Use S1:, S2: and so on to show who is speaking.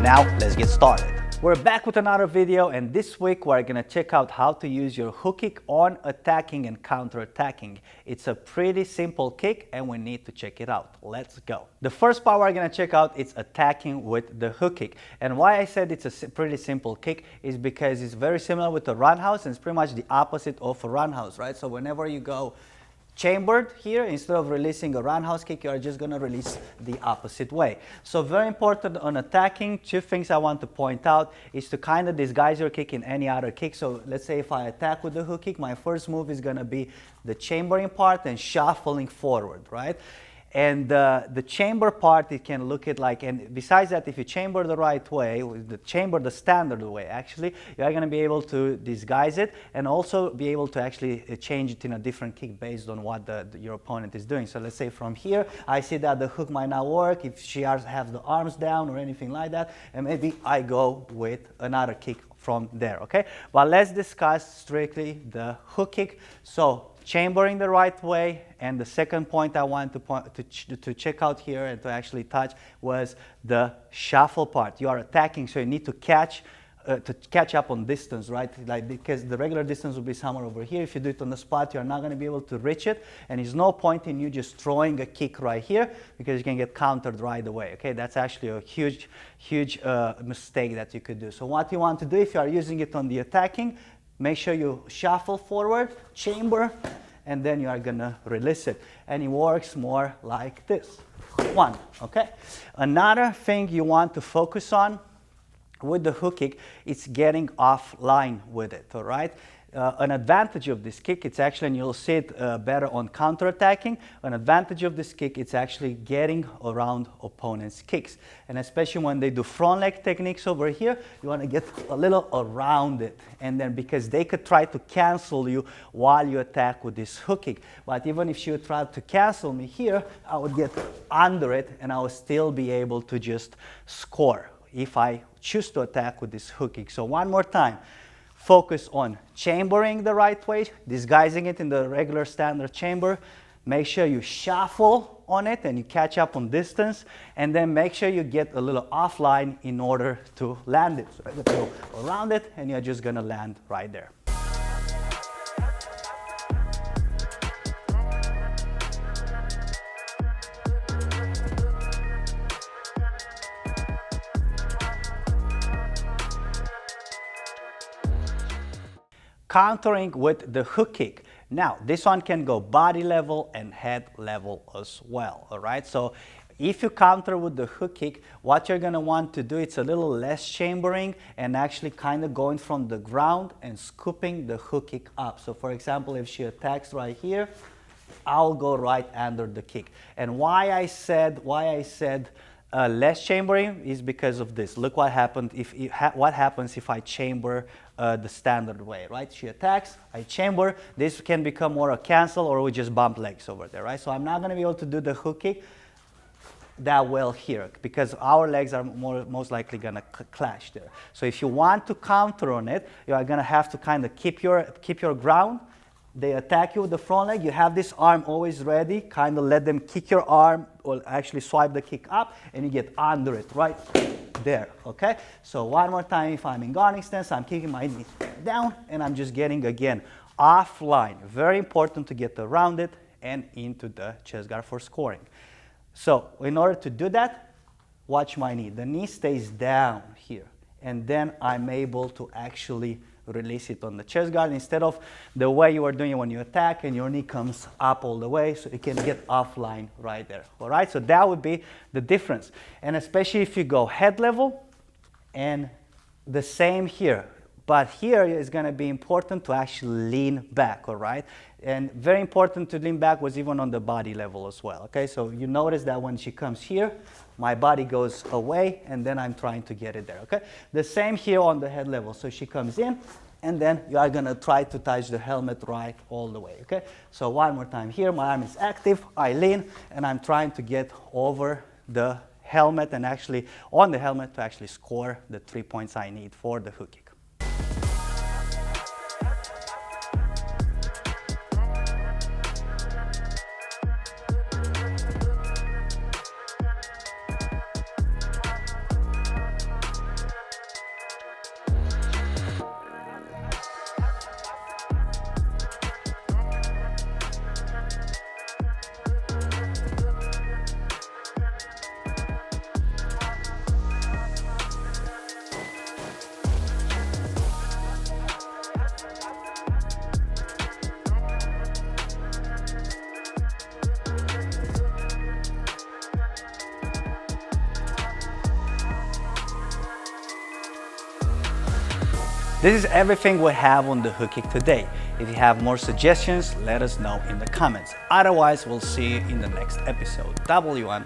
S1: Now, let's get started. We're back with another video, and this week we're going to check out how to use your hook kick on attacking and counter-attacking. It's a pretty simple kick and we need to check it out. Let's go. The first part we're going to check out is attacking with the hook kick. And why I said it's a pretty simple kick is because it's very similar with the roundhouse, and it's pretty much the opposite of a roundhouse, right? So whenever you go chambered here, instead of releasing a roundhouse kick, you are just going to release the opposite way. So very important on attacking, two things I want to point out is to kind of disguise your kick in any other kick. So let's say if I attack with the hook kick, my first move is going to be the chambering part and shuffling forward, right? And the chamber part, it can look it like, and besides that, if you chamber the right way, the standard way, actually, you are going to be able to disguise it and also be able to actually change it in a different kick based on what your opponent is doing. So let's say from here, I see that the hook might not work if she has the arms down or anything like that, and maybe I go with another kick from there, okay? But let's discuss strictly the hook kick. So chambering the right way, and the second point I wanted to check out here and to actually touch was the shuffle part. You are attacking, so you need to catch up on distance, right? Like, because the regular distance will be somewhere over here. If you do it on the spot, you're not going to be able to reach it, and there's no point in you just throwing a kick right here because you can get countered right away. Okay, that's actually a huge mistake that you could do. So what you want to do if you are using it on the attacking, make sure you shuffle forward, chamber, and then you are going to release it. And it works more like this. One, okay? Another thing you want to focus on with the hook kick is getting offline with it, all right? An advantage of this kick, it's actually, and you'll see it better on counterattacking, an advantage of this kick, it's actually getting around opponents' kicks. And especially when they do front leg techniques over here, you want to get a little around it. And then because they could try to cancel you while you attack with this hook kick. But even if she would try to cancel me here, I would get under it and I would still be able to just score if I choose to attack with this hook kick. So one more time. Focus on chambering the right way, disguising it in the regular standard chamber. Make sure you shuffle on it and you catch up on distance, and then make sure you get a little offline in order to land it. So I'm going to go around it and you're just going to land right there. Countering with the hook kick. Now, this one can go body level and head level as well, all right? So if you counter with the hook kick, what you're gonna want to do, it's a little less chambering and actually kind of going from the ground and scooping the hook kick up. So for example, if she attacks right here, I'll go right under the kick. And why I said less chambering is because of this. Look what happened what happens if I chamber the standard way, right? She attacks, I chamber. This can become more a cancel, or we just bump legs over there, right? So I'm not going to be able to do the hook kick that well here because our legs are most likely going to clash there. So if you want to counter on it, you are going to have to kind of keep your ground. They attack you with the front leg, you have this arm always ready, kind of let them kick your arm or actually swipe the kick up and you get under it right there, okay? So one more time, if I'm in guarding stance, I'm kicking my knee down and I'm just getting again offline. Very important to get around it and into the chest guard for scoring. So in order to do that, watch my knee. The knee stays down here and then I'm able to actually release it on the chest guard instead of the way you are doing it when you attack and your knee comes up all the way, so you can get offline right there. All right, so that would be the difference. And especially if you go head level, and the same here. But here is going to be important to actually lean back, all right? And very important to lean back was even on the body level as well, okay? So you notice that when she comes here, my body goes away, and then I'm trying to get it there, okay? The same here on the head level. So she comes in, and then you are going to try to touch the helmet right all the way, okay? So one more time here, my arm is active, I lean, and I'm trying to get over the helmet and actually on the helmet to actually score the 3 points I need for the hook kick. This is everything we have on the hook kick today. If you have more suggestions, let us know in the comments. Otherwise, we'll see you in the next episode. W1.